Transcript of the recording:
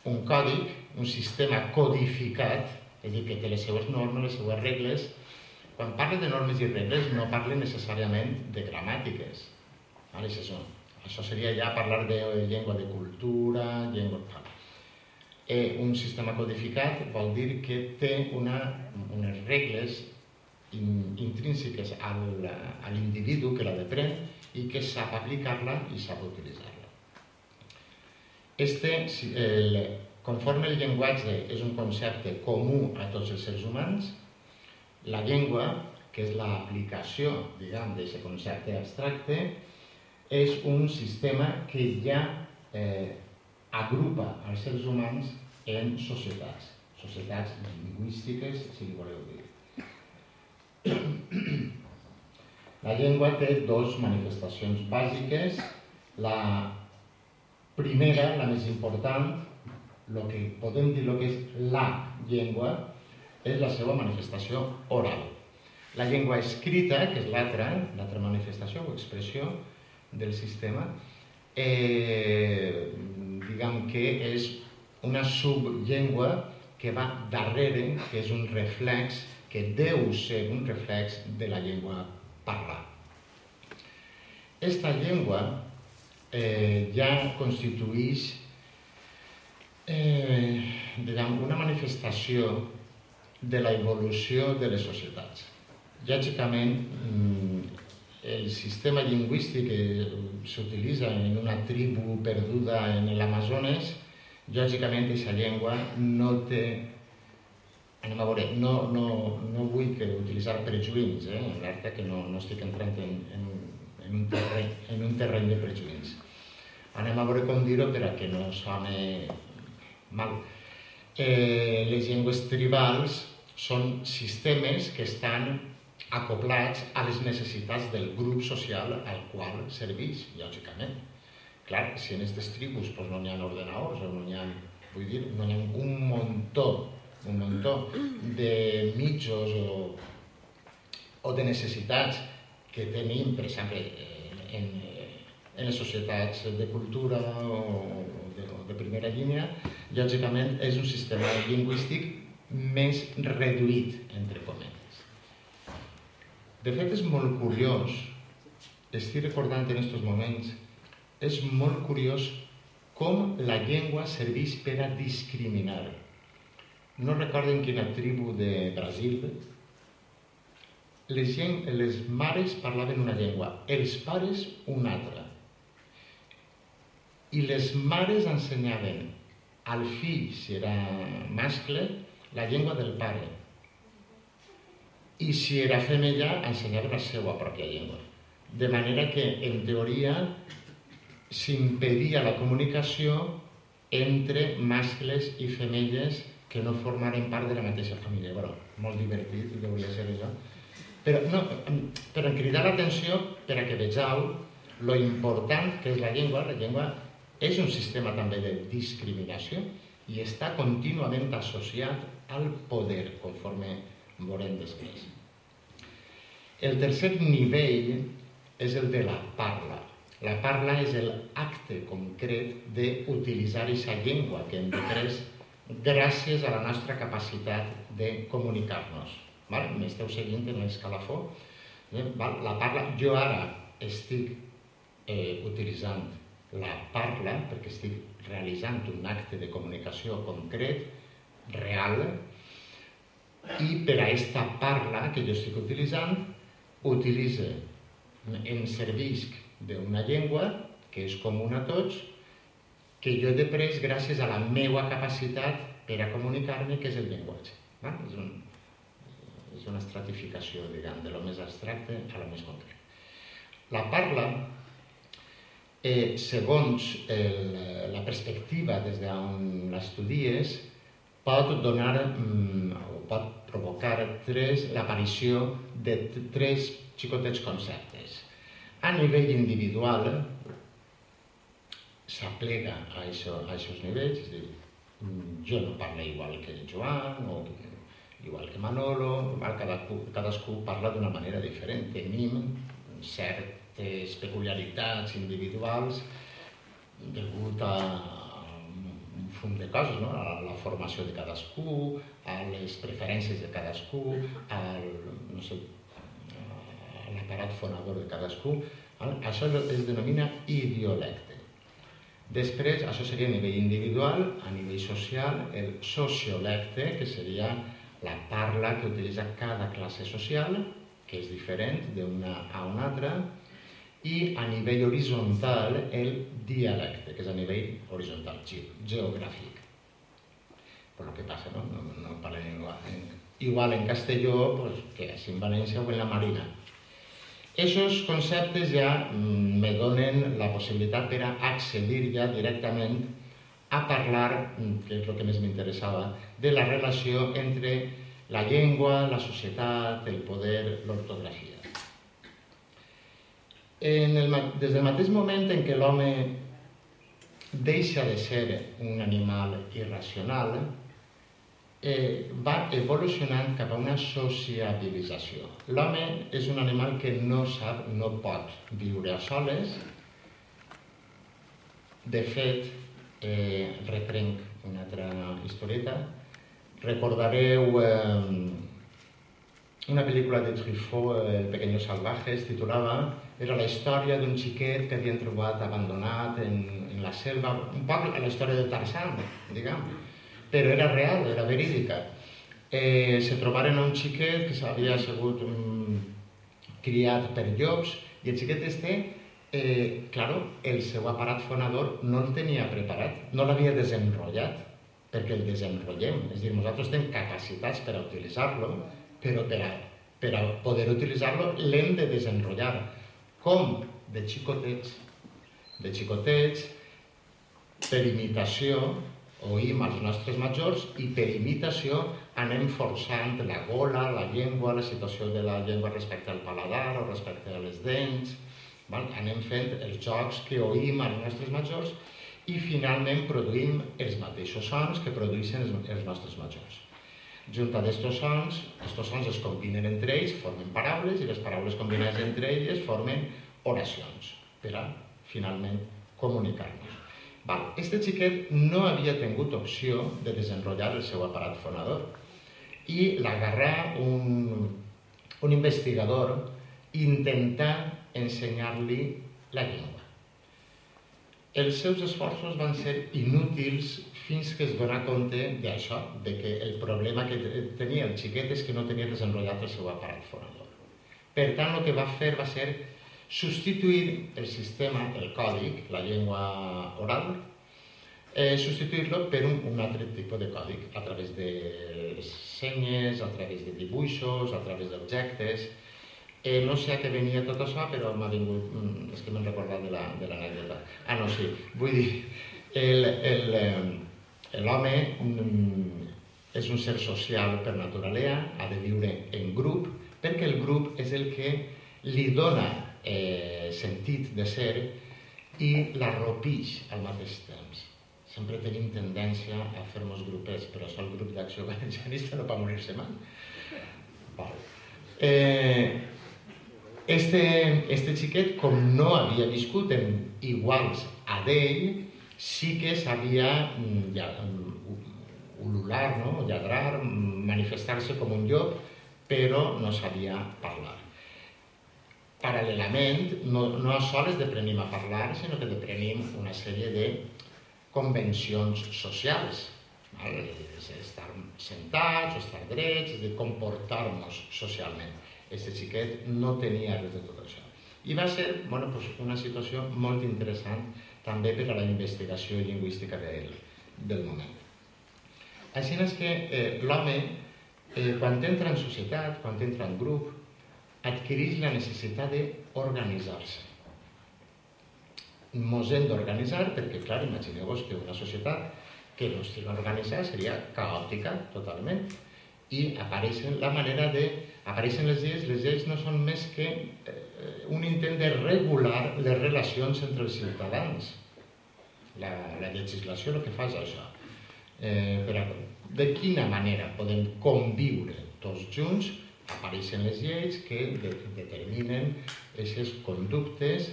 un còdic, un sistema codificat, és a dir, que té les seues normes, les seues regles. Quan parle de normes i regles no parle necessàriament de gramàtiques. Això seria ja parlar de llengua de cultura, llengua... Un sistema codificat vol dir que té unes regles intrínseques a l'individu que la depèn i que sap aplicar-la i sap utilitzar-la. Conforme el llenguatge és un concepte comú a tots els éssers humans, la llengua, que és l'aplicació, diguem, d'aquest concepte abstracte, és un sistema que ja agrupa els éssers humans en societats lingüístiques, si li voleu dir. La llengua té dues manifestacions bàsiques. La primera, la més important, el que podem dir que és la llengua, és la seva manifestació oral. La llengua escrita, que és l'altra manifestació o expressió del sistema, diguem que és una subllengua que va darrere, que és un reflex, que deu ser un reflex de la llengua parlada. Aquesta llengua ja constitueix una manifestació de l'evolució de les societats. Lògicament, el sistema lingüístic que s'utilitza en una tribu perduda en l'Amazones, lògicament aquesta llengua no té... Anem a veure, no vull utilitzar prejuïts, alerta que no estic entrant en un terreny de prejuïts. Anem a veure com dir-ho per a que no soni mal. Les llengües tribals són sistemes que estan acoplats a les necessitats del grup social al qual serveix, lògicament. Clar, si en aquestes tribus no hi ha ordenadors o no hi ha un muntó de mitjos o de necessitats que tenim, per exemple, en les societats de cultura o de primera línia, lògicament és un sistema lingüístic més reduït, entre cometes. De fet, és molt curiós, estic recordant en aquests moments, és molt curiós com la llengua serveix per a discriminar. No recordo en quina tribu de Brasil, les mares parlaven una llengua, els pares una altra. I les mares ensenyaven al fill, si era mascle, la llengua del pare. I si era femella, ensenyaven la seva pròpia llengua. De manera que, en teoria, s'impedia la comunicació entre mascles i femelles que no formaren part de la mateixa família. Molt divertit, hauria de ser això. Però cridar l'atenció per a que vegeu lo important que és la llengua. La llengua és un sistema també de discriminació i està contínuament associat al poder, conforme veurem després. El tercer nivell és el de la parla. La parla és l'acte concret d'utilitzar aquesta llengua que hem pres gràcies a la nostra capacitat de comunicar-nos. M'esteu seguint en l'escalafó? La parla, jo ara estic utilitzant la parla perquè estic realitzant un acte de comunicació concret, real, i per a aquesta parla que jo estic utilitzant, em servisc d'una llengua que és comuna a tots, que jo he després gràcies a la meva capacitat per a comunicar-me, que és el llenguatge. És una estratificació, diguem, de lo més abstracte a lo més concret. La parla, segons la perspectiva des d'on l'estudies, pot donar o pot provocar l'aparició de tres xicotets conceptes. A nivell individual, s'aplega a aquests nivells, és a dir, jo no parlo igual que Joan o igual que Manolo, cadascú parla d'una manera diferent. Tenim certes peculiaritats individuals degut a un fum de coses, no? A la formació de cadascú, a les preferències de cadascú, no sé, a l'aparat fonador de cadascú. Això es denomina idiolecte. Després, això seria a nivell individual, a nivell social, el sociolecte, que seria la parla que utilitza cada classe social, que és diferent d'una a una altra, i a nivell horitzontal el dialecte, que és a nivell horitzontal, geogràfic. Per lo que passa, no? No parlen igual en Castelló que en València o en la Marina. Aquests conceptes ja me donen la possibilitat per a accedir ja directament a parlar, que és el que més m'interessava, de la relació entre la llengua, la societat, el poder, l'ortografia. Des del mateix moment en què l'home deixa de ser un animal irracional, va evolucionant cap a una sociabilització. L'home és un animal que no pot viure a soles. De fet, reprenc una altra historieta. Recordareu una pel·lícula de Truffaut, El pequeño salvaje, es titulava. Era la història d'un xiquet que havien trobat abandonat en la selva, un poc la història de Tarzan, diguem, però era real, era verídica. Se trobaren un xiquet que s'havia sigut criat per llops i el xiquet el seu aparat fonador no el tenia preparat, no l'havia desenrotllat, perquè el desenrotllem. És a dir, nosaltres tenim capacitats per a utilitzar-lo, però per a poder utilitzar-lo l'hem de desenrotllar. Com? De xicotets. De xicotets, per imitació, oïm als nostres majors i per imitació anem forçant la gola, la llengua, la situació de la llengua respecte al paladar o respecte a les dents. Anem fent els jocs que oïm als nostres majors i finalment produïm els mateixos sons que produeixen els nostres majors. Junt a aquests sons es combinen entre ells, formen paraules i les paraules combinades entre elles formen oracions per a finalment comunicar-nos. Este xiquet no havia tingut opció de desenrotllar el seu aparat fonador i l'agarrà un investigador i intentà ensenyar-li la llengua. Els seus esforços van ser inútils fins que es donà compte d'això, que el problema que tenia el xiquet és que no tenia desenrotllat el seu aparat fonador. Per tant, el que va fer va ser substituir el sistema, el còdic, la llengua oral, substituir-lo per un altre tipus de còdic, a través de senyes, a través de dibuixos, a través d'objectes. No sé a què venia tot això, però m'ha vingut, és que m'he recordat de l'anècdota. No, sí, vull dir, l'home és un ser social per naturalesa, ha de viure en grup, perquè el grup és el que li dona sentit de ser i l'arropix al mateix temps. Sempre tenim tendència a fer-nos grupets, però això el grup d'acció valencianista no pot morir-se mai. Este xiquet, com no havia viscut en iguals a d'ell, sí que sabia ulular, lladrar, manifestar-se com un llop, però no sabia parlar. Paral·lelament, no sols deprenim a parlar, sinó que deprenim una sèrie de convencions socials. Estar sentats o estar drets, de comportar-nos socialment. Aquest xiquet no tenia res de tot això. I va ser una situació molt interessant també per a la investigació lingüística del moment. Així és que l'home, quan entra en societat, quan entra en grup, adquireix la necessitat d'organitzar-se. Ens hem d'organitzar perquè, clar, imagineu-vos que una societat que no estigui organitzada seria caòtica totalment. I apareixen les lleis no són més que un intent de regular les relacions entre els ciutadans. La legislació el que fa és això. De quina manera podem conviure tots junts? Apareixen les lleis que determinen aquestes conductes